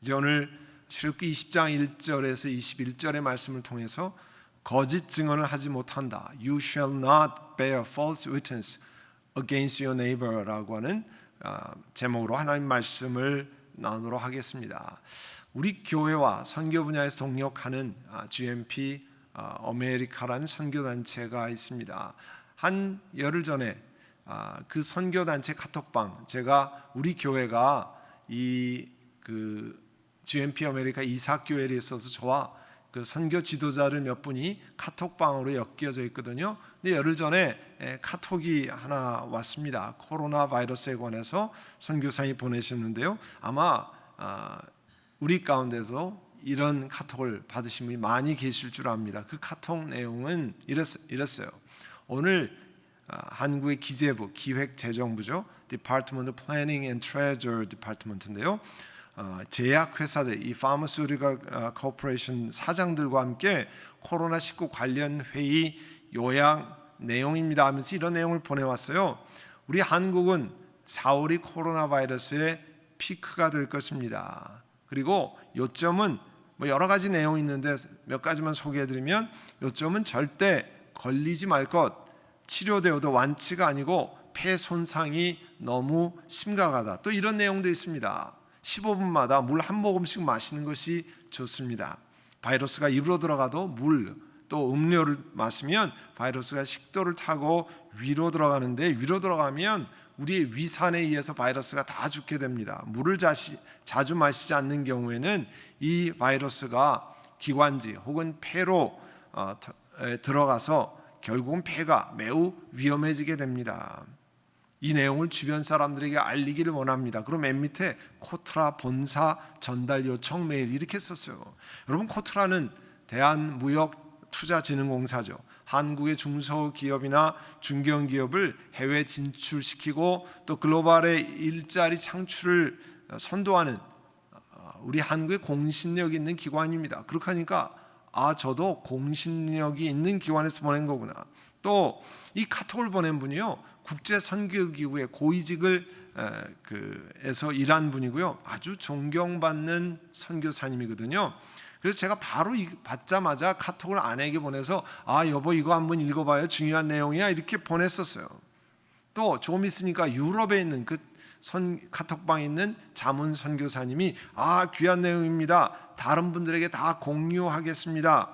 이제 오늘 출애굽기 20장 1절에서 21절의 말씀을 통해서 거짓 증언을 하지 못한다. You shall not bear false witness against your neighbor라고 하는 제목으로 하나님 말씀을 나누도록 하겠습니다. 우리 교회와 선교 분야에서 동역하는 GMP 아메리카라는 선교단체가 있습니다. 한 열흘 전에 그 선교단체 카톡방, 제가 우리 교회가 GMP 아메리카 이사교회에 있어서 저와 그 선교 지도자를 몇 분이 카톡방으로 엮여져 있거든요. 근데 열흘 전에 카톡이 하나 왔습니다. 코로나 바이러스에 관해서 선교사님이 보내셨는데요. 아마 우리 가운데서 이런 카톡을 받으신 분이 많이 계실 줄 압니다. 그 카톡 내용은 이랬어요. 오늘 한국의 기재부, 기획재정부죠. Department of Planning and Treasury Department인데요. 제약회사들, 이 Pharmaceutical Corporation 사장들과 함께 코로나19 관련 회의 요약 내용입니다 하면서 이런 내용을 보내왔어요. 우리 한국은 4월이 코로나 바이러스의 피크가 될 것입니다. 그리고 요점은 여러 가지 내용이 있는데 몇 가지만 소개해드리면, 요점은 절대 걸리지 말 것, 치료되어도 완치가 아니고 폐 손상이 너무 심각하다. 또 이런 내용도 있습니다. 15분마다 물 한 모금씩 마시는 것이 좋습니다. 바이러스가 입으로 들어가도 물, 또 음료를 마시면 바이러스가 식도를 타고 위로 들어가는데, 위로 들어가면 우리의 위산에 의해서 바이러스가 다 죽게 됩니다. 물을 자주 마시지 않는 경우에는 이 바이러스가 기관지 혹은 폐로 들어가서 결국은 폐가 매우 위험해지게 됩니다. 이 내용을 주변 사람들에게 알리기를 원합니다. 그럼 맨 밑에 코트라 본사 전달 요청 메일 이렇게 썼어요. 여러분, 코트라는 대한무역투자진흥공사죠. 한국의 중소기업이나 중견기업을 해외 진출시키고 또 글로벌의 일자리 창출을 선도하는 우리 한국의 공신력 있는 기관입니다. 그렇게 하니까 저도 공신력이 있는 기관에서 보낸 거구나. 또 이 카톡을 보낸 분이요, 국제선교기구의 고위직을 에서 일한 분이고요, 아주 존경받는 선교사님이거든요. 그래서 제가 바로 받자마자 카톡을 아내에게 보내서 여보 이거 한번 읽어봐요, 중요한 내용이야, 이렇게 보냈었어요. 또 좀 있으니까 유럽에 있는 그 카톡방에 있는 자문 선교사님이 귀한 내용입니다, 다른 분들에게 다 공유하겠습니다,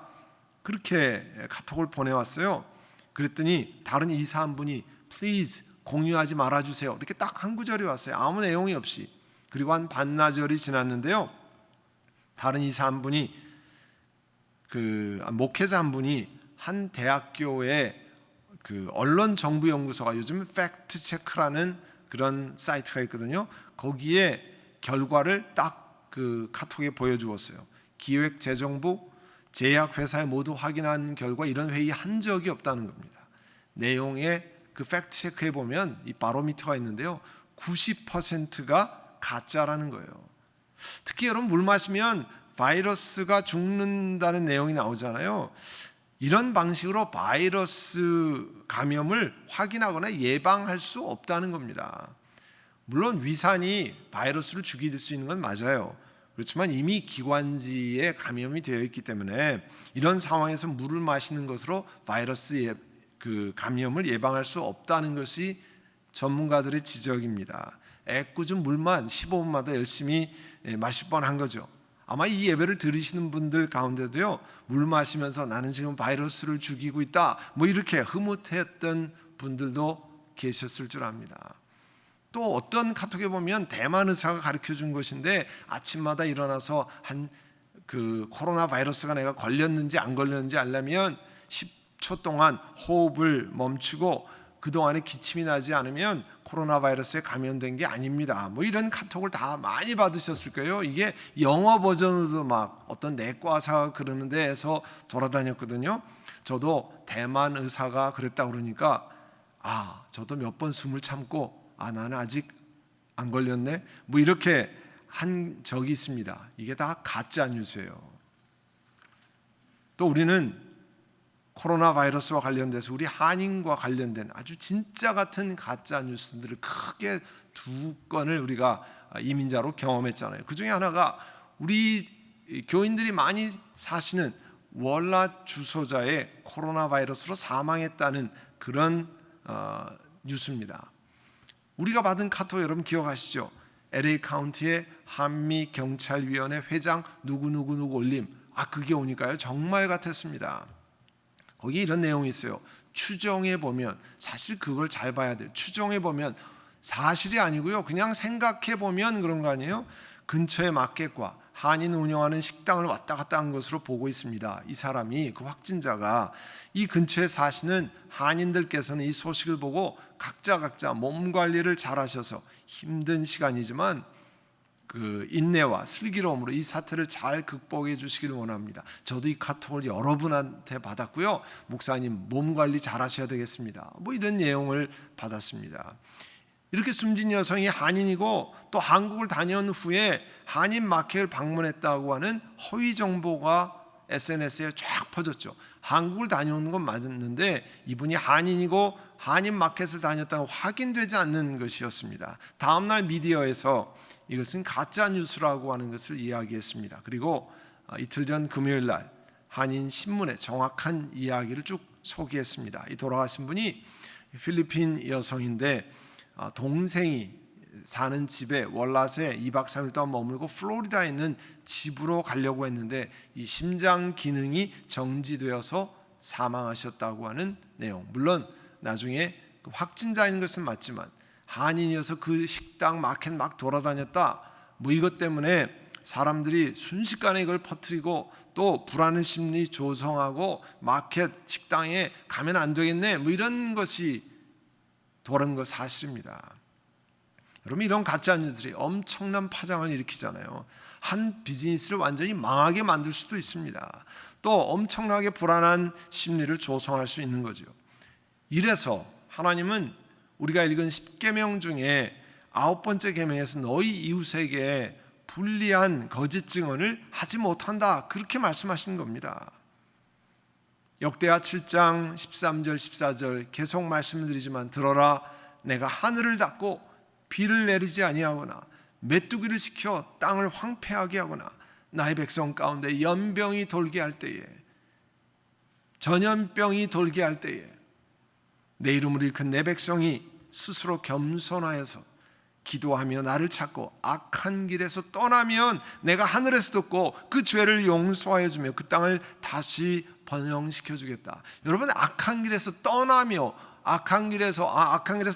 그렇게 카톡을 보내왔어요. 그랬더니 다른 이사 한 분이 Please 공유하지 말아주세요, 이렇게 딱 한 구절이 왔어요. 아무 내용이 없이. 그리고 한 반나절이 지났는데요, 다른 이사 한 분이, 목회자 한 분이 한 대학교의 언론 정부 연구소가, 요즘 팩트 체크라는 그런 사이트가 있거든요. 거기에 결과를 딱 카톡에 보여주었어요. 기획재정부, 제약회사에 모두 확인한 결과 이런 회의 한 적이 없다는 겁니다. 내용에 팩트 체크해 보면 이 바로미터가 있는데요, 90%가 가짜라는 거예요. 특히 여러분, 물 마시면 바이러스가 죽는다는 내용이 나오잖아요. 이런 방식으로 바이러스 감염을 확인하거나 예방할 수 없다는 겁니다. 물론 위산이 바이러스를 죽일 수 있는 건 맞아요. 그렇지만 이미 기관지에 감염이 되어 있기 때문에 이런 상황에서 물을 마시는 것으로 바이러스 감염을 예방할 수 없다는 것이 전문가들의 지적입니다. 애꿎은 물만 15분마다 열심히 마실 뻔한 거죠. 아마 이 예배를 들으시는 분들 가운데도요, 물 마시면서 나는 지금 바이러스를 죽이고 있다, 이렇게 흐뭇했던 분들도 계셨을 줄 압니다. 또 어떤 카톡에 보면 대만 의사가 가르쳐 준 것인데, 아침마다 일어나서 코로나 바이러스가 내가 걸렸는지 안 걸렸는지 알려면 10초 동안 호흡을 멈추고 그동안에 기침이 나지 않으면 코로나 바이러스에 감염된 게 아닙니다. 이런 카톡을 다 많이 받으셨을 거예요. 이게 영어 버전으로도 막 어떤 내과 의사가 그러는 데에서 돌아다녔거든요. 저도 대만 의사가 그랬다 그러니까 저도 몇 번 숨을 참고 나는 아직 안 걸렸네, 이렇게 한 적이 있습니다. 이게 다 가짜 뉴스예요. 또 우리는 코로나 바이러스와 관련돼서 우리 한인과 관련된 아주 진짜 같은 가짜 뉴스들을 크게 두 건을 우리가 이민자로 경험했잖아요. 그 중에 하나가 우리 교인들이 많이 사시는 월라 주소자의 코로나 바이러스로 사망했다는 그런 뉴스입니다. 우리가 받은 카톡 여러분 기억하시죠? LA 카운티의 한미 경찰위원회 회장 누구누구 올림. 그게 오니까요 정말 같았습니다. 거기 이런 내용이 있어요. 추정해 보면, 사실 그걸 잘 봐야 돼요. 추정해 보면 사실이 아니고요, 그냥 생각해 보면 그런 거 아니에요? 근처의 마켓과 한인 운영하는 식당을 왔다 갔다 한 것으로 보고 있습니다. 이 사람이, 그 확진자가 이 근처에 사시는 한인들께서는 이 소식을 보고 각자 몸 관리를 잘 하셔서 힘든 시간이지만 그 인내와 슬기로움으로 이 사태를 잘 극복해 주시기를 원합니다. 저도 이 카톡을 여러분한테 받았고요. 목사님 몸 관리 잘 하셔야 되겠습니다. 이런 내용을 받았습니다. 이렇게 숨진 여성이 한인이고 또 한국을 다녀온 후에 한인 마켓을 방문했다고 하는 허위 정보가 SNS에 쫙 퍼졌죠. 한국을 다녀온 건 맞았는데 이분이 한인이고 한인 마켓을 다녔다고 확인되지 않는 것이었습니다. 다음날 미디어에서 이것은 가짜 뉴스라고 하는 것을 이야기했습니다. 그리고 이틀 전 금요일 날 한인 신문에 정확한 이야기를 쭉 소개했습니다. 이 돌아가신 분이 필리핀 여성인데 동생이 사는 집에 월낫에 2박 3일 동안 머물고 플로리다에 있는 집으로 가려고 했는데 이 심장 기능이 정지되어서 사망하셨다고 하는 내용. 물론 나중에 확진자인 것은 맞지만 한인이어서 그 식당 마켓 막 돌아다녔다, 이것 때문에 사람들이 순식간에 이걸 퍼뜨리고 또 불안한 심리 조성하고 마켓 식당에 가면 안 되겠네, 이런 것이 돌은 거 사실입니다. 여러분, 이런 가짜 뉴스들이 엄청난 파장을 일으키잖아요. 한 비즈니스를 완전히 망하게 만들 수도 있습니다. 또 엄청나게 불안한 심리를 조성할 수 있는 거죠. 이래서 하나님은 우리가 읽은 10계명 중에 9번째 계명에서 너희 이웃에게 불리한 거짓 증언을 하지 못한다, 그렇게 말씀하시는 겁니다. 역대하 7장 13절 14절 계속 말씀을 드리지만, 들어라, 내가 하늘을 닫고 비를 내리지 아니하거나 메뚜기를 시켜 땅을 황폐하게 하거나 나의 백성 가운데 연병이 돌게 할 때에, 전염병이 돌게 할 때에 내 이름을 일컫는 내 백성이 스스로 겸손하여서 기도하며 나를 찾고 악한 길에서 떠나면 내가 하늘에서 듣고 그 죄를 용서하여 주며 그 땅을 다시 번영시켜 주겠다. 여러분, 악한 길에서 떠나며 악한 길에서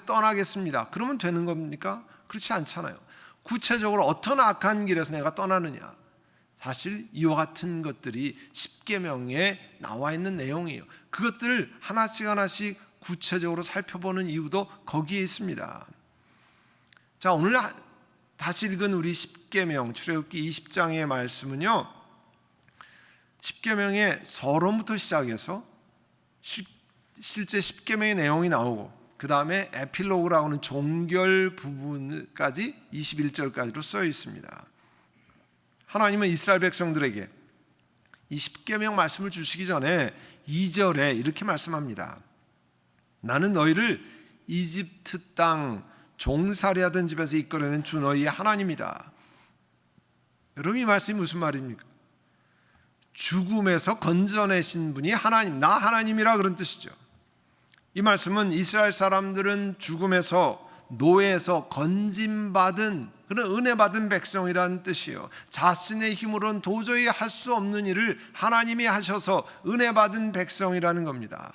떠나겠습니다, 그러면 되는 겁니까? 그렇지 않잖아요. 구체적으로 어떤 악한 길에서 내가 떠나느냐, 사실 이와 같은 것들이 10계명에 나와 있는 내용이에요. 그것들을 하나씩 구체적으로 살펴보는 이유도 거기에 있습니다. 자, 오늘 다시 읽은 우리 10계명 출애굽기 20장의 말씀은요, 10계명의 서론부터 시작해서 실제 10계명의 내용이 나오고 그 다음에 에필로그라고 하는 종결 부분까지 21절까지로 써 있습니다. 하나님은 이스라엘 백성들에게 이 10계명 말씀을 주시기 전에 2절에 이렇게 말씀합니다. 나는 너희를 이집트 땅 종살이하던 집에서 이끌어낸 주 너희의 하나님이다. 여러분, 이 말씀이 무슨 말입니까? 죽음에서 건져내신 분이 하나님, 나 하나님이라 그런 뜻이죠. 이 말씀은 이스라엘 사람들은 죽음에서, 노예에서 건짐받은 그런 은혜받은 백성이라는 뜻이에요. 자신의 힘으로는 도저히 할 수 없는 일을 하나님이 하셔서 은혜받은 백성이라는 겁니다.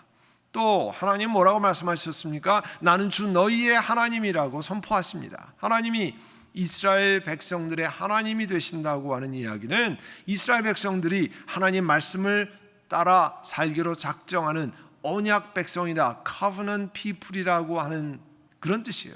또 하나님 뭐라고 말씀하셨습니까? 나는 주 너희의 하나님이라고 선포하십니다. 하나님이 이스라엘 백성들의 하나님이 되신다고 하는 이야기는 이스라엘 백성들이 하나님 말씀을 따라 살기로 작정하는 언약 백성이다, covenant people이라고 하는 그런 뜻이에요.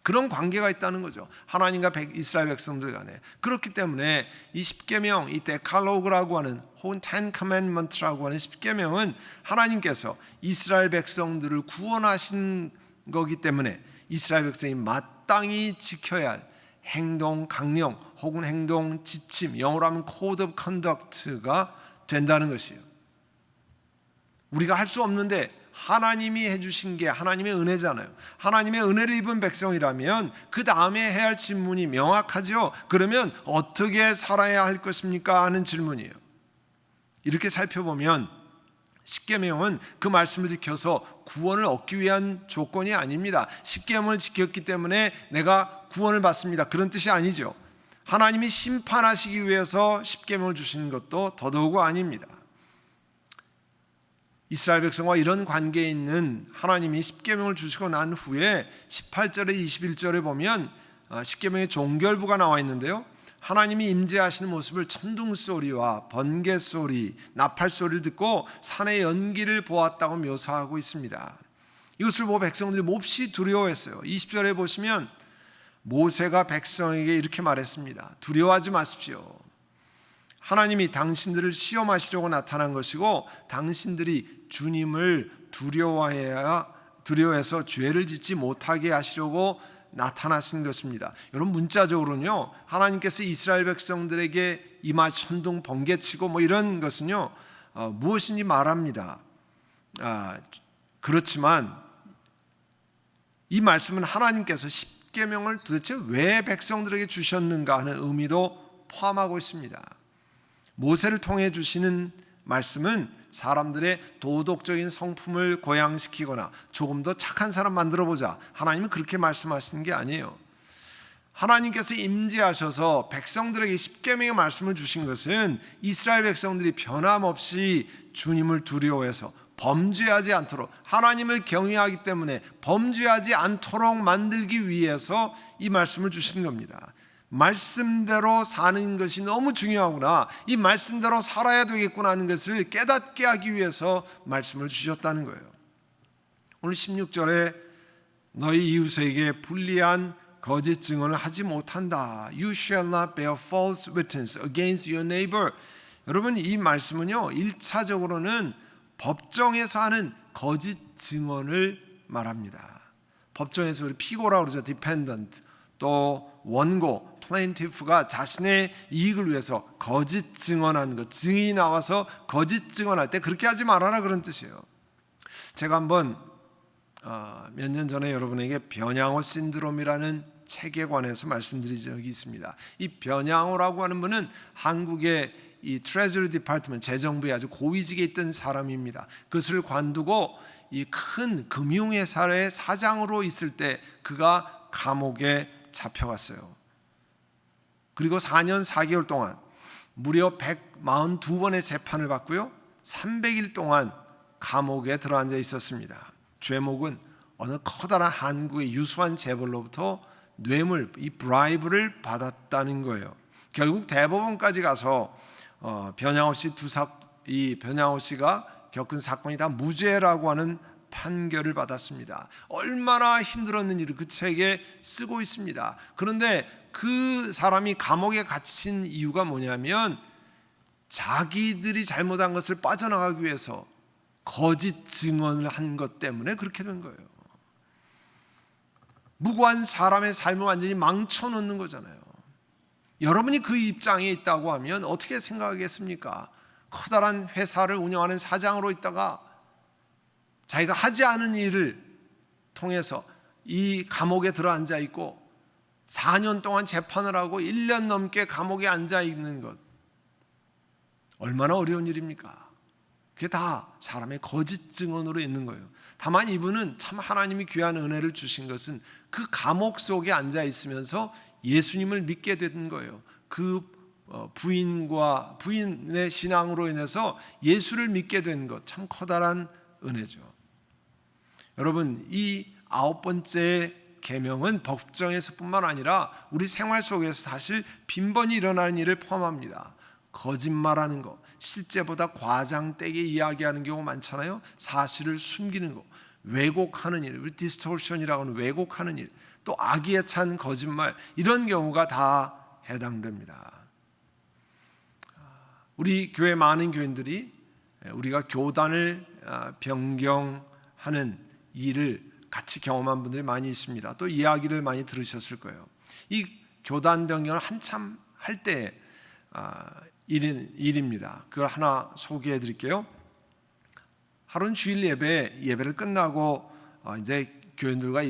그런 관계가 있다는 거죠, 하나님과 이스라엘 백성들 간에. 그렇기 때문에 이 10계명, 이 데칼로그라고 하는 혹은 Ten Commandments라고 하는 10계명은 하나님께서 이스라엘 백성들을 구원하신 거기 때문에 이스라엘 백성이 마땅히 지켜야 할 행동 강령 혹은 행동 지침, 영어로 하면 Code of Conduct가 된다는 것이에요. 우리가 할 수 없는데 하나님이 해주신 게 하나님의 은혜잖아요. 하나님의 은혜를 입은 백성이라면 그 다음에 해야 할 질문이 명확하죠. 그러면 어떻게 살아야 할 것입니까? 하는 질문이에요. 이렇게 살펴보면 십계명은 그 말씀을 지켜서 구원을 얻기 위한 조건이 아닙니다. 십계명을 지켰기 때문에 내가 구원을 받습니다, 그런 뜻이 아니죠. 하나님이 심판하시기 위해서 십계명을 주신 것도 더더욱 아닙니다. 이스라엘 백성과 이런 관계에 있는 하나님이 십계명을 주시고 난 후에 18절에 21절에 보면 십계명의 종결부가 나와 있는데요, 하나님이 임재하시는 모습을 천둥소리와 번개소리, 나팔소리를 듣고 산의 연기를 보았다고 묘사하고 있습니다. 이것을 보고 백성들이 몹시 두려워했어요. 20절에 보시면 모세가 백성에게 이렇게 말했습니다. 두려워하지 마십시오. 하나님이 당신들을 시험하시려고 나타난 것이고 당신들이 주님을 두려워해서 죄를 짓지 못하게 하시려고 나타나신 것입니다. 여러분, 문자적으로는요, 하나님께서 이스라엘 백성들에게 이마 천둥 번개치고 뭐 이런 것은요 무엇인지 말합니다. 그렇지만 이 말씀은 하나님께서 십계명을 도대체 왜 백성들에게 주셨는가 하는 의미도 포함하고 있습니다. 모세를 통해 주시는 말씀은 사람들의 도덕적인 성품을 고양시키거나 조금 더 착한 사람 만들어보자, 하나님은 그렇게 말씀하시는 게 아니에요. 하나님께서 임재하셔서 백성들에게 십계명의 말씀을 주신 것은 이스라엘 백성들이 변함없이 주님을 두려워해서 범죄하지 않도록, 하나님을 경외하기 때문에 범죄하지 않도록 만들기 위해서 이 말씀을 주신 겁니다. 말씀대로 사는 것이 너무 중요하구나, 이 말씀대로 살아야 되겠구나 하는 것을 깨닫게 하기 위해서 말씀을 주셨다는 거예요. 오늘 16절에 너희 이웃에게 불리한 거짓 증언을 하지 못한다. You shall not bear false witness against your neighbor. 여러분, 이 말씀은요 1차적으로는 법정에서 하는 거짓 증언을 말합니다. 법정에서 우리 피고라고 그러죠. dependent, 또 원고, plaintiff가 자신의 이익을 위해서 거짓 증언하는 것, 증인이 나와서 거짓 증언할 때 그렇게 하지 말아라, 그런 뜻이에요. 제가 한번 몇 년 전에 여러분에게 변양호 신드롬이라는 책에 관해서 말씀드린 적이 있습니다. 이 변양호라고 하는 분은 한국의 이 트레저리 디파트먼트, 재정부에 아주 고위직에 있던 사람입니다. 그것을 관두고 이 큰 금융회사의 사장으로 있을 때 그가 감옥에 잡혀갔어요. 그리고 4년 4개월 동안 무려 142번의 재판을 받고요, 300일 동안 감옥에 들어앉아 있었습니다. 죄목은 어느 커다란 한국의 유수한 재벌로부터 뇌물, 이 브라이브를 받았다는 거예요. 결국 대법원까지 가서 변양호 씨가 겪은 사건이 다 무죄라고 하는 판결을 받았습니다. 얼마나 힘들었는지를 그 책에 쓰고 있습니다. 그런데 그 사람이 감옥에 갇힌 이유가 뭐냐면 자기들이 잘못한 것을 빠져나가기 위해서 거짓 증언을 한 것 때문에 그렇게 된 거예요. 무고한 사람의 삶을 완전히 망쳐놓는 거잖아요. 여러분이 그 입장에 있다고 하면 어떻게 생각하겠습니까? 커다란 회사를 운영하는 사장으로 있다가 자기가 하지 않은 일을 통해서 이 감옥에 들어앉아 있고 4년 동안 재판을 하고 1년 넘게 감옥에 앉아 있는 것, 얼마나 어려운 일입니까? 그게 다 사람의 거짓 증언으로 있는 거예요. 다만 이분은 참 하나님이 귀한 은혜를 주신 것은 그 감옥 속에 앉아 있으면서 예수님을 믿게 된 거예요. 그 부인의 신앙으로 인해서 예수를 믿게 된 것, 참 커다란 은혜죠. 여러분, 이 9번째 계명은 법정에서뿐만 아니라 우리 생활 속에서 사실 빈번히 일어나는 일을 포함합니다. 거짓말하는 것, 실제보다 과장되게 이야기하는 경우가 많잖아요. 사실을 숨기는 것, 왜곡하는 일, 디스토션이라고 하는 왜곡하는 일, 또 악의에 찬 거짓말, 이런 경우가 다 해당됩니다. 우리 교회 많은 교인들이 우리가 교단을 변경하는 일을 같이 경험한 분들이 많이 있습니다. 또 이야기를 많이 들으셨을 거예요. 이 교단 변경을 한참 할 때 일입니다. 그걸 하나 소개해 드릴게요. 하루는 주일 예배를 끝나고 이제 교인들과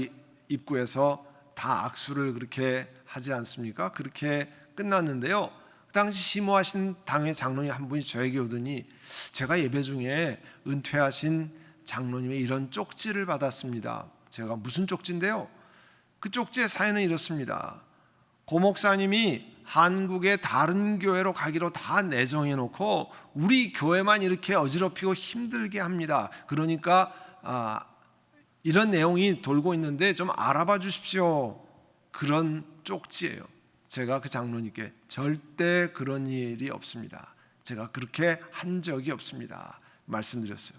입구에서 다 악수를 그렇게 하지 않습니까? 그렇게 끝났는데요. 그 당시 심호하신 당회 장로님 한 분이 저에게 오더니 제가 예배 중에 은퇴하신 장로님의 이런 쪽지를 받았습니다. 제가 무슨 쪽지인데요? 그 쪽지의 사연은 이렇습니다. 고 목사님이 한국의 다른 교회로 가기로 다 내정해 놓고 우리 교회만 이렇게 어지럽히고 힘들게 합니다. 그러니까 이런 내용이 돌고 있는데 좀 알아봐 주십시오. 그런 쪽지예요. 제가 그 장로님께 절대 그런 일이 없습니다. 제가 그렇게 한 적이 없습니다. 말씀드렸어요.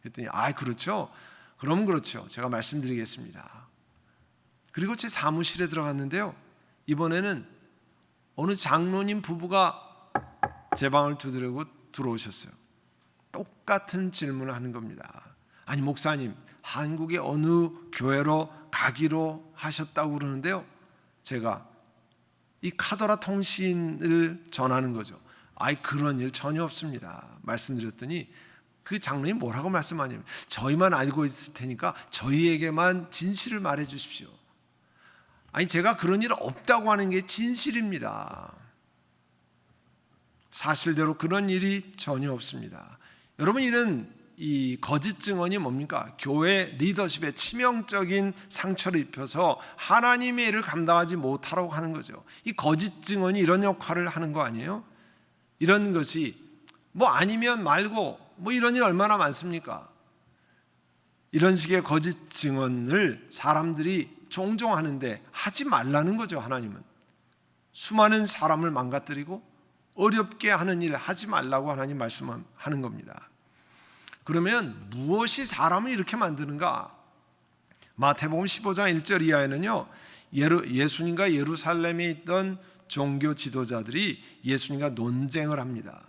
그랬더니 그렇죠. 그럼 그렇죠. 제가 말씀드리겠습니다. 그리고 제 사무실에 들어갔는데요. 이번에는 어느 장로님 부부가 제 방을 두드리고 들어오셨어요. 똑같은 질문을 하는 겁니다. 아니 목사님, 한국의 어느 교회로 가기로 하셨다고 그러는데요. 제가 이 카더라 통신을 전하는 거죠. 그런 일 전혀 없습니다. 말씀드렸더니 그 장로님 뭐라고 말씀하냐면 저희만 알고 있을 테니까 저희에게만 진실을 말해 주십시오. 제가 그런 일 없다고 하는 게 진실입니다. 사실대로 그런 일이 전혀 없습니다. 여러분, 이런 이 거짓 증언이 뭡니까? 교회 리더십에 치명적인 상처를 입혀서 하나님의 일을 감당하지 못하라고 하는 거죠. 이 거짓 증언이 이런 역할을 하는 거 아니에요? 이런 것이 아니면 말고 이런 일 얼마나 많습니까? 이런 식의 거짓 증언을 사람들이 종종 하는데 하지 말라는 거죠. 하나님은 수많은 사람을 망가뜨리고 어렵게 하는 일을 하지 말라고 하나님 말씀하는 겁니다. 그러면 무엇이 사람을 이렇게 만드는가? 마태복음 15장 1절 이하에는요, 예수님과 예루살렘에 있던 종교 지도자들이 예수님과 논쟁을 합니다.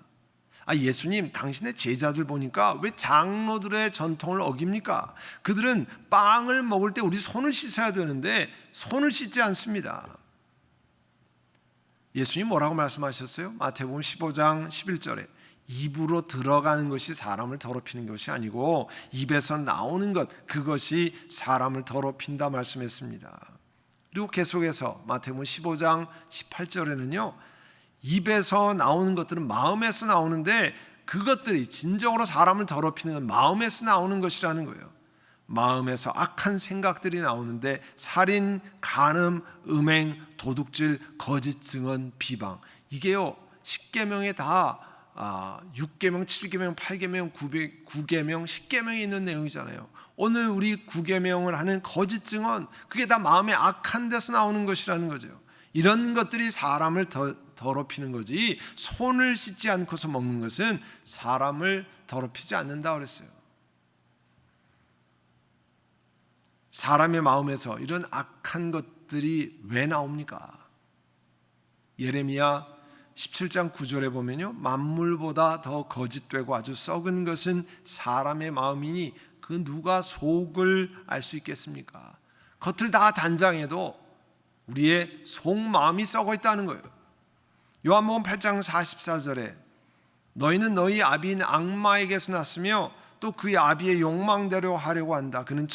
예수님, 당신의 제자들 보니까 왜 장로들의 전통을 어깁니까? 그들은 빵을 먹을 때 우리 손을 씻어야 되는데 손을 씻지 않습니다. 예수님 뭐라고 말씀하셨어요? 마태복음 15장 11절에 입으로 들어가는 것이 사람을 더럽히는 것이 아니고 입에서 나오는 것, 그것이 사람을 더럽힌다 말씀했습니다. 그리고 계속해서 마태복음 15장 18절에는요, 입에서 나오는 것들은 마음에서 나오는데 그것들이 진정으로 사람을 더럽히는 건 마음에서 나오는 것이라는 거예요. 마음에서 악한 생각들이 나오는데 살인, 간음, 음행, 도둑질, 거짓 증언, 비방, 이게요 10계명에 다 6계명, 7계명, 8계명, 9계명, 10계명이 있는 내용이잖아요. 오늘 우리 9계명을 하는 거짓 증언, 그게 다 마음의 악한 데서 나오는 것이라는 거죠. 이런 것들이 사람을 더럽히는 거지, 손을 씻지 않고서 먹는 것은 사람을 더럽히지 않는다 그랬어요. 사람의 마음에서 이런 악한 것들이 왜 나옵니까? 예레미야 17장 9절에 보면요, 만물보다 더 거짓되고 아주 썩은 것은 사람의 마음이니 그 누가 속을 알 수 있겠습니까? 겉을 다 단장해도 우리의 속마음이 썩어 있다는 거예요. 요한복음 8장 44절에 너희는 너희 아비인 악마에게서 났으며 또 그의 아비의 욕망대로 하려고 한다. 그는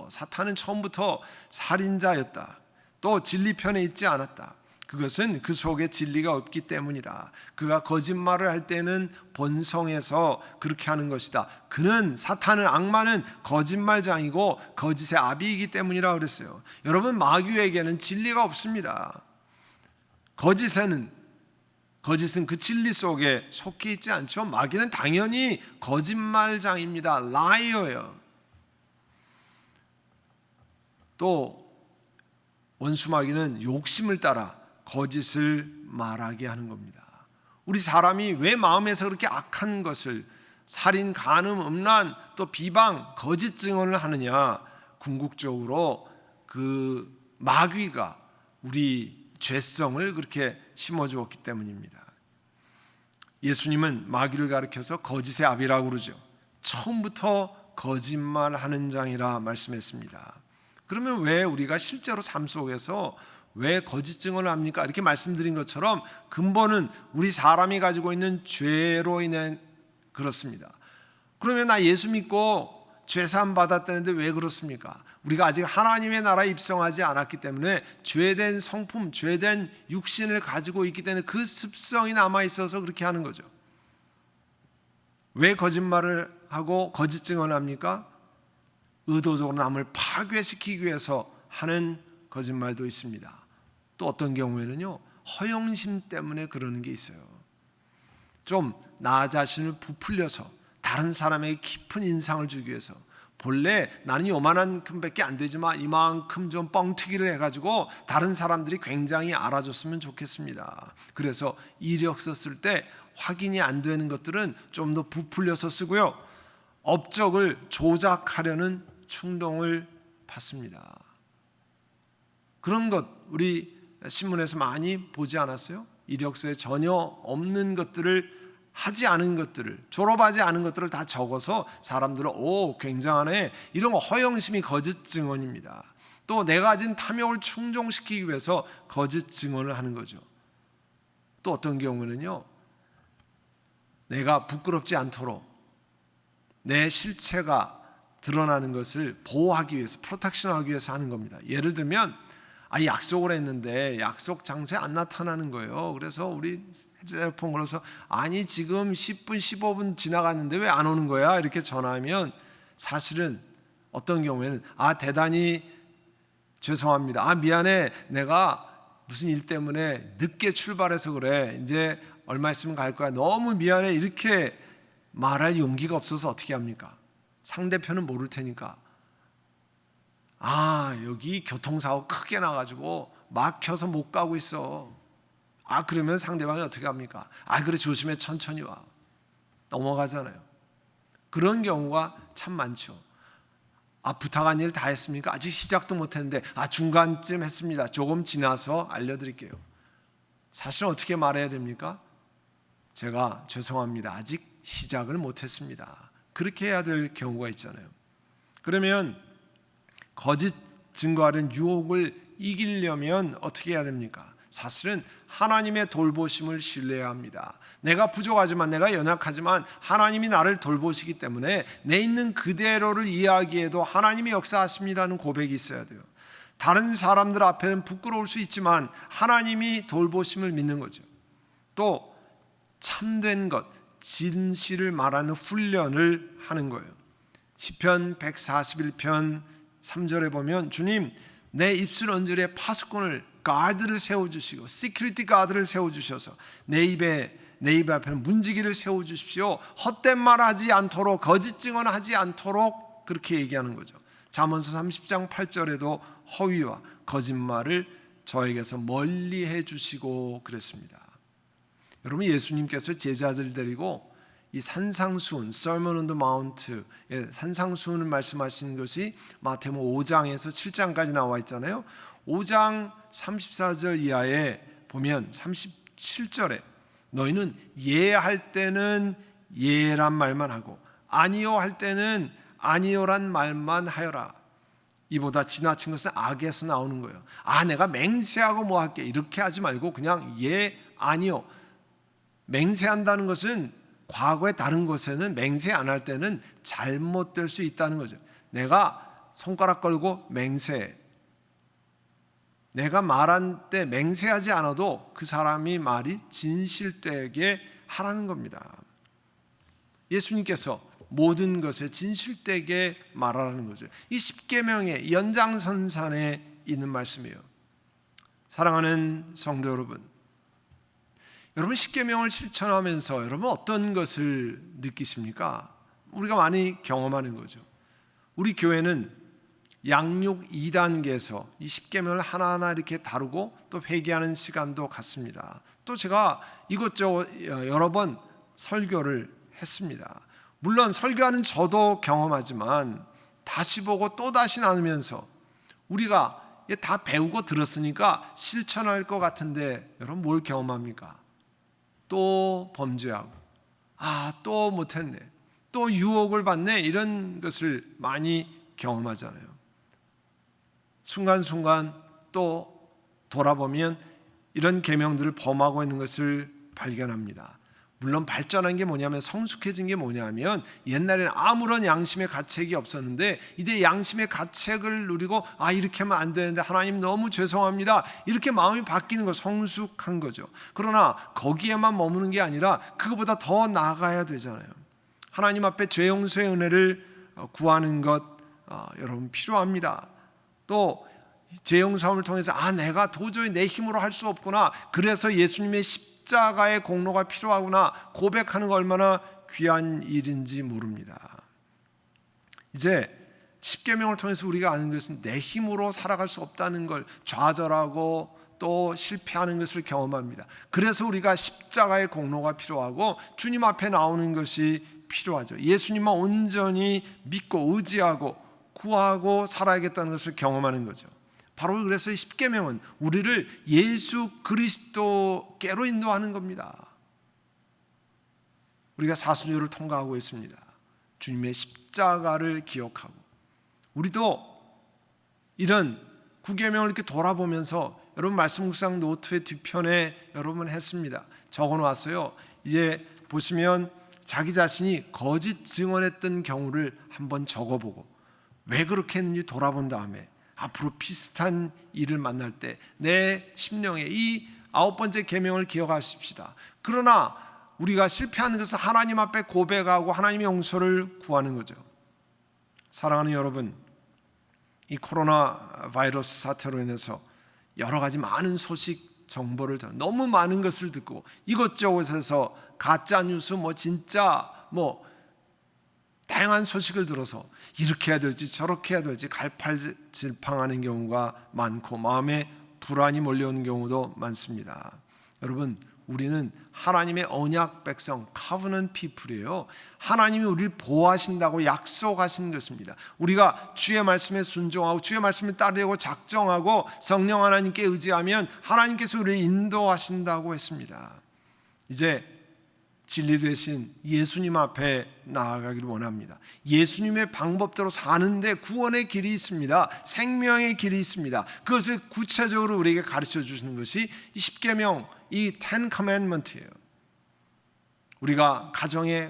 사탄은 처음부터 살인자였다. 또 진리 편에 있지 않았다. 그것은 그 속에 진리가 없기 때문이다. 그가 거짓말을 할 때는 본성에서 그렇게 하는 것이다. 사탄은, 악마는 거짓말장이고 거짓의 아비이기 때문이라고 그랬어요. 여러분, 마귀에게는 진리가 없습니다. 거짓은 그 진리 속에 속해 있지 않죠. 마귀는 당연히 거짓말장입니다. 라이어예요. 또 원수 마귀는 욕심을 따라 거짓을 말하게 하는 겁니다. 우리 사람이 왜 마음에서 그렇게 악한 것을, 살인, 간음, 음란, 또 비방, 거짓 증언을 하느냐? 궁극적으로 그 마귀가 우리 죄성을 그렇게 심어주었기 때문입니다. 예수님은 마귀를 가리켜서 거짓의 아비라고 그러죠. 처음부터 거짓말하는 장이라 말씀했습니다. 그러면 왜 우리가 실제로 삶 속에서 왜 거짓 증언을 합니까? 이렇게 말씀드린 것처럼 근본은 우리 사람이 가지고 있는 죄로 인해 그렇습니다. 그러면 나 예수 믿고 죄사함 받았다는데 왜 그렇습니까? 우리가 아직 하나님의 나라에 입성하지 않았기 때문에 죄된 성품, 죄된 육신을 가지고 있기 때문에 그 습성이 남아있어서 그렇게 하는 거죠. 왜 거짓말을 하고 거짓 증언합니까? 의도적으로 남을 파괴시키기 위해서 하는 거짓말도 있습니다. 또 어떤 경우에는요, 허영심 때문에 그러는 게 있어요. 좀 나 자신을 부풀려서 다른 사람에게 깊은 인상을 주기 위해서, 본래 나는 요만큼밖에 안 되지만 이만큼 좀 뻥튀기를 해가지고 다른 사람들이 굉장히 알아줬으면 좋겠습니다. 그래서 이력서 쓸 때 확인이 안 되는 것들은 좀 더 부풀려서 쓰고요, 업적을 조작하려는 충동을 받습니다. 그런 것 우리 신문에서 많이 보지 않았어요? 이력서에 전혀 없는 것들을, 하지 않은 것들을, 졸업하지 않은 것들을 다 적어서 사람들은 오, 굉장하네, 이런 거 허영심이 거짓 증언입니다. 또 내가 가진 탐욕을 충족시키기 위해서 거짓 증언을 하는 거죠. 또 어떤 경우는요, 내가 부끄럽지 않도록 내 실체가 드러나는 것을 보호하기 위해서, 프로텍션하기 위해서 하는 겁니다. 예를 들면 약속을 했는데 약속 장소에 안 나타나는 거예요. 그래서 우리 핸드폰 걸어서 아니 지금 10분 15분 지나갔는데 왜 안 오는 거야? 이렇게 전화하면 사실은 어떤 경우에는 대단히 죄송합니다. 미안해. 내가 무슨 일 때문에 늦게 출발해서 그래. 이제 얼마 있으면 갈 거야. 너무 미안해. 이렇게 말할 용기가 없어서 어떻게 합니까? 상대편은 모를 테니까 여기 교통사고 크게 나가지고 막혀서 못 가고 있어. 그러면 상대방이 어떻게 합니까? 그래 조심해, 천천히 와. 넘어가잖아요. 그런 경우가 참 많죠. 부탁한 일 다 했습니까? 아직 시작도 못했는데 중간쯤 했습니다. 조금 지나서 알려드릴게요. 사실 어떻게 말해야 됩니까? 제가 죄송합니다. 아직 시작을 못했습니다. 그렇게 해야 될 경우가 있잖아요. 그러면 거짓 증거하는 유혹을 이기려면 어떻게 해야 됩니까? 사실은 하나님의 돌보심을 신뢰해야 합니다. 내가 부족하지만, 내가 연약하지만 하나님이 나를 돌보시기 때문에 내 있는 그대로를 이야기해도 하나님이 역사하십니다는 고백이 있어야 돼요. 다른 사람들 앞에는 부끄러울 수 있지만 하나님이 돌보심을 믿는 거죠. 또 참된 것, 진실을 말하는 훈련을 하는 거예요. 시편 141편 3절에 보면 주님, 내 입술 언저리에 파수꾼을, 가드를 세워주시고 시큐리티 가드를 세워주셔서 내 입 앞에는 문지기를 세워주십시오. 헛된 말하지 않도록, 거짓 증언하지 않도록 그렇게 얘기하는 거죠. 잠언서 30장 8절에도 허위와 거짓말을 저에게서 멀리 해주시고 그랬습니다. 여러분, 예수님께서 제자들 데리고 이 산상수훈, Sermon on the Mount, 산상수훈을 말씀하시는 것이 마태복음 5장에서 7장까지 나와 있잖아요. 5장 34절 이하에 보면 37절에 너희는 예할 때는 예란 말만 하고 아니요 할 때는 아니요란 말만 하여라. 이보다 지나친 것은 악에서 나오는 거예요. 내가 맹세하고 뭐 할게, 이렇게 하지 말고 그냥 예, 아니요. 맹세한다는 것은 과거에 다른 것에는 맹세 안 할 때는 잘못될 수 있다는 거죠. 내가 손가락 걸고 맹세, 내가 말한 때 맹세하지 않아도 그 사람이 말이 진실되게 하라는 겁니다. 예수님께서 모든 것에 진실되게 말하라는 거죠. 이 십계명의 연장선상에 있는 말씀이에요. 사랑하는 성도 여러분, 여러분 십계명을 실천하면서 여러분 어떤 것을 느끼십니까? 우리가 많이 경험하는 거죠. 우리 교회는 양육 2단계에서 이 십계명을 하나하나 이렇게 다루고 또 회개하는 시간도 갖습니다. 또 제가 이것저것 여러 번 설교를 했습니다. 물론 설교하는 저도 경험하지만 다시 보고 또 다시 나누면서 우리가 다 배우고 들었으니까 실천할 것 같은데 여러분 뭘 경험합니까? 또 범죄하고 또 못했네, 또 유혹을 받네, 이런 것을 많이 경험하잖아요. 순간순간 또 돌아보면 이런 계명들을 범하고 있는 것을 발견합니다. 물론 발전한 게 뭐냐면, 성숙해진 게 뭐냐면, 옛날에는 아무런 양심의 가책이 없었는데 이제 양심의 가책을 누리고 이렇게 하면 안 되는데 하나님 너무 죄송합니다, 이렇게 마음이 바뀌는 거, 성숙한 거죠. 그러나 거기에만 머무는 게 아니라 그거보다 더 나아가야 되잖아요. 하나님 앞에 죄 용서의 은혜를 구하는 것 여러분 필요합니다. 또 죄 용서함을 통해서 내가 도저히 내 힘으로 할 수 없구나, 그래서 예수님의 십자가의 공로가 필요하구나 고백하는 거 얼마나 귀한 일인지 모릅니다. 이제 십계명을 통해서 우리가 아는 것은 내 힘으로 살아갈 수 없다는 걸, 좌절하고 또 실패하는 것을 경험합니다. 그래서 우리가 십자가의 공로가 필요하고 주님 앞에 나오는 것이 필요하죠. 예수님만 온전히 믿고 의지하고 구하고 살아야겠다는 것을 경험하는 거죠. 바로 그래서 이 십계명은 우리를 예수 그리스도께로 인도하는 겁니다. 우리가 사순절을 통과하고 있습니다. 주님의 십자가를 기억하고, 우리도 이런 구계명을 이렇게 돌아보면서, 여러분 말씀 묵상 노트의 뒤편에 여러분 했습니다. 적어놓았어요. 이제 보시면 자기 자신이 거짓 증언했던 경우를 한번 적어보고 왜 그렇게 했는지 돌아본 다음에 앞으로 비슷한 일을 만날 때 내 심령에 이 9번째 계명을 기억하십시다. 그러나 우리가 실패하는 것은 하나님 앞에 고백하고 하나님의 용서를 구하는 거죠. 사랑하는 여러분, 이 코로나 바이러스 사태로 인해서 여러 가지 많은 소식, 정보를 너무 많은 것을 듣고 이것저것에서 가짜 뉴스, 진짜 다양한 소식을 들어서 이렇게 해야 될지 저렇게 해야 될지 갈팔질팡하는 경우가 많고 마음에 불안이 몰려오는 경우도 많습니다. 여러분, 우리는 하나님의 언약 백성, covenant people이에요. 하나님이 우리를 보호하신다고 약속하신 것입니다. 우리가 주의 말씀에 순종하고 주의 말씀을 따르려고 작정하고 성령 하나님께 의지하면 하나님께서 우리를 인도하신다고 했습니다. 이제 진리 되신 예수님 앞에 나아가기를 원합니다. 예수님의 방법대로 사는데 구원의 길이 있습니다. 생명의 길이 있습니다. 그것을 구체적으로 우리에게 가르쳐 주시는 것이 이 십계명, 이 Ten Commandment예요. 우리가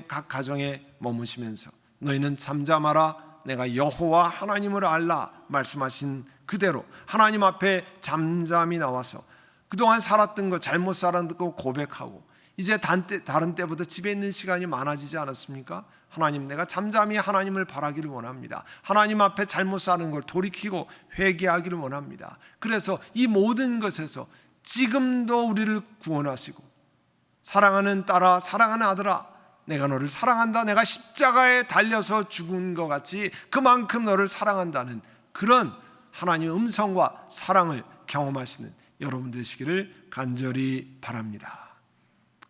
각 가정에 머무시면서 너희는 잠잠하라, 내가 여호와 하나님을 알라 말씀하신 그대로 하나님 앞에 잠잠히 나와서 그동안 살았던 것, 잘못 살았던 것 고백하고, 이제 다른 때보다 집에 있는 시간이 많아지지 않았습니까? 하나님, 내가 잠잠히 하나님을 바라기를 원합니다. 하나님 앞에 잘못 사는 걸 돌이키고 회개하기를 원합니다. 그래서 이 모든 것에서 지금도 우리를 구원하시고, 사랑하는 딸아, 사랑하는 아들아, 내가 너를 사랑한다, 내가 십자가에 달려서 죽은 것 같이 그만큼 너를 사랑한다는 그런 하나님의 음성과 사랑을 경험하시는 여러분 되시기를 간절히 바랍니다.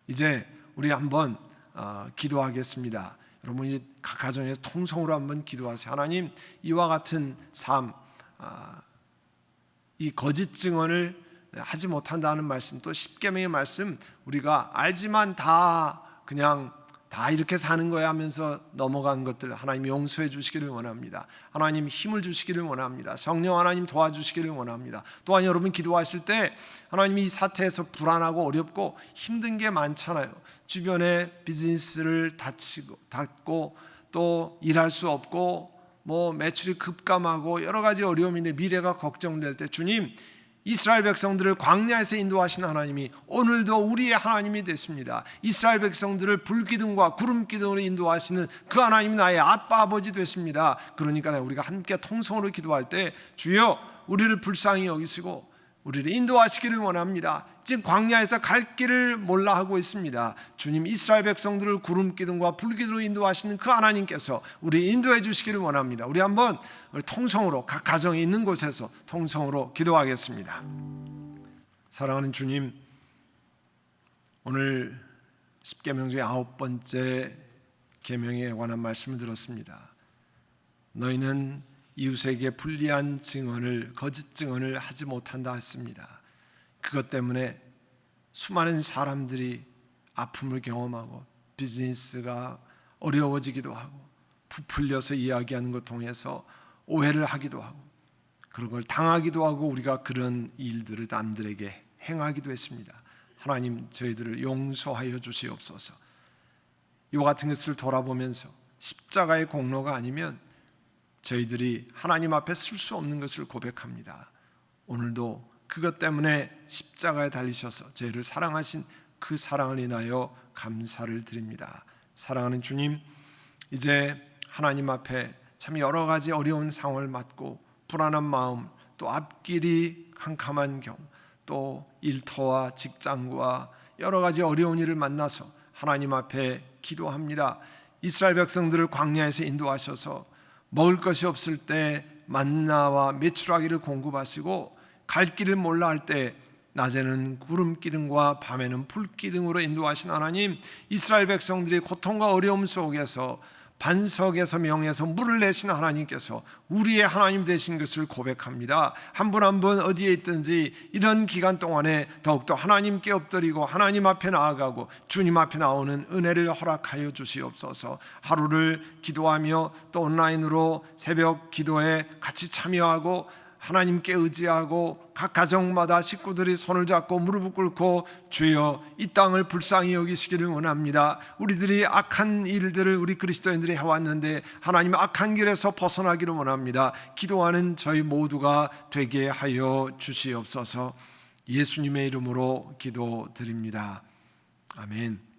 이제 우리 한번 기도하겠습니다. 여러분이 각 가정에서 통성으로 한번 기도하세요. 하나님, 이와 같은 삶, 이 거짓 증언을 하지 못한다는 말씀, 또 십계명의 말씀, 우리가 알지만 그냥 다 이렇게 사는 거야 하면서 넘어간 것들 하나님 용서해 주시기를 원합니다. 하나님 힘을 주시기를 원합니다. 성령 하나님 도와주시기를 원합니다. 또한 여러분 기도하실 때 하나님, 이 사태에서 불안하고 어렵고 힘든 게 많잖아요. 주변에 비즈니스를 닫고 또 일할 수 없고 매출이 급감하고 여러 가지 어려움인데 미래가 걱정될 때, 주님, 이스라엘 백성들을 광야에서 인도하신 하나님이 오늘도 우리의 하나님이 됐습니다. 이스라엘 백성들을 불기둥과 구름기둥으로 인도하시는 그 하나님이 나의 아빠 아버지 됐습니다. 그러니까 우리가 함께 통성으로 기도할 때 주여 우리를 불쌍히 여기시고 우리를 인도하시기를 원합니다. 지금 광야에서 갈 길을 몰라 하고 있습니다. 주님, 이스라엘 백성들을 구름기둥과 불기둥으로 인도하시는 그 하나님께서 우리 인도해 주시기를 원합니다. 우리 한번 통성으로 각 가정에 있는 곳에서 통성으로 기도하겠습니다. 사랑하는 주님, 오늘 십계명 중에 9번째 계명에 관한 말씀을 들었습니다. 너희는 이웃에게 불리한 증언을, 거짓 증언을 하지 못한다 했습니다. 그것 때문에 수많은 사람들이 아픔을 경험하고 비즈니스가 어려워지기도 하고 부풀려서 이야기하는 것 통해서 오해를 하기도 하고 그런 걸 당하기도 하고 우리가 그런 일들을 남들에게 행하기도 했습니다. 하나님, 저희들을 용서하여 주시옵소서. 이와 같은 것을 돌아보면서 십자가의 공로가 아니면 저희들이 하나님 앞에 쓸 수 없는 것을 고백합니다. 오늘도 그것 때문에 십자가에 달리셔서 저희를 사랑하신 그 사랑을 인하여 감사를 드립니다. 사랑하는 주님, 이제 하나님 앞에 참 여러 가지 어려운 상황을 맞고 불안한 마음, 또 앞길이 캄캄한 경우, 또 일터와 직장과 여러 가지 어려운 일을 만나서 하나님 앞에 기도합니다. 이스라엘 백성들을 광야에서 인도하셔서 먹을 것이 없을 때 만나와 메추라기를 공급하시고 갈 길을 몰라 할 때 낮에는 구름 기둥과 밤에는 불 기둥으로 인도하신 하나님, 이스라엘 백성들이 고통과 어려움 속에서 반석에서 명에서 물을 내신 하나님께서 우리의 하나님 되신 것을 고백합니다. 한 분 한 분 어디에 있든지 이런 기간 동안에 더욱더 하나님께 엎드리고 하나님 앞에 나아가고 주님 앞에 나오는 은혜를 허락하여 주시옵소서. 하루를 기도하며 또 온라인으로 새벽 기도에 같이 참여하고 하나님께 의지하고 각 가정마다 식구들이 손을 잡고 무릎을 꿇고 주여 이 땅을 불쌍히 여기시기를 원합니다. 우리들이 악한 일들을 우리 그리스도인들이 해왔는데 하나님 악한 길에서 벗어나기를 원합니다. 기도하는 저희 모두가 되게 하여 주시옵소서. 예수님의 이름으로 기도드립니다. 아멘.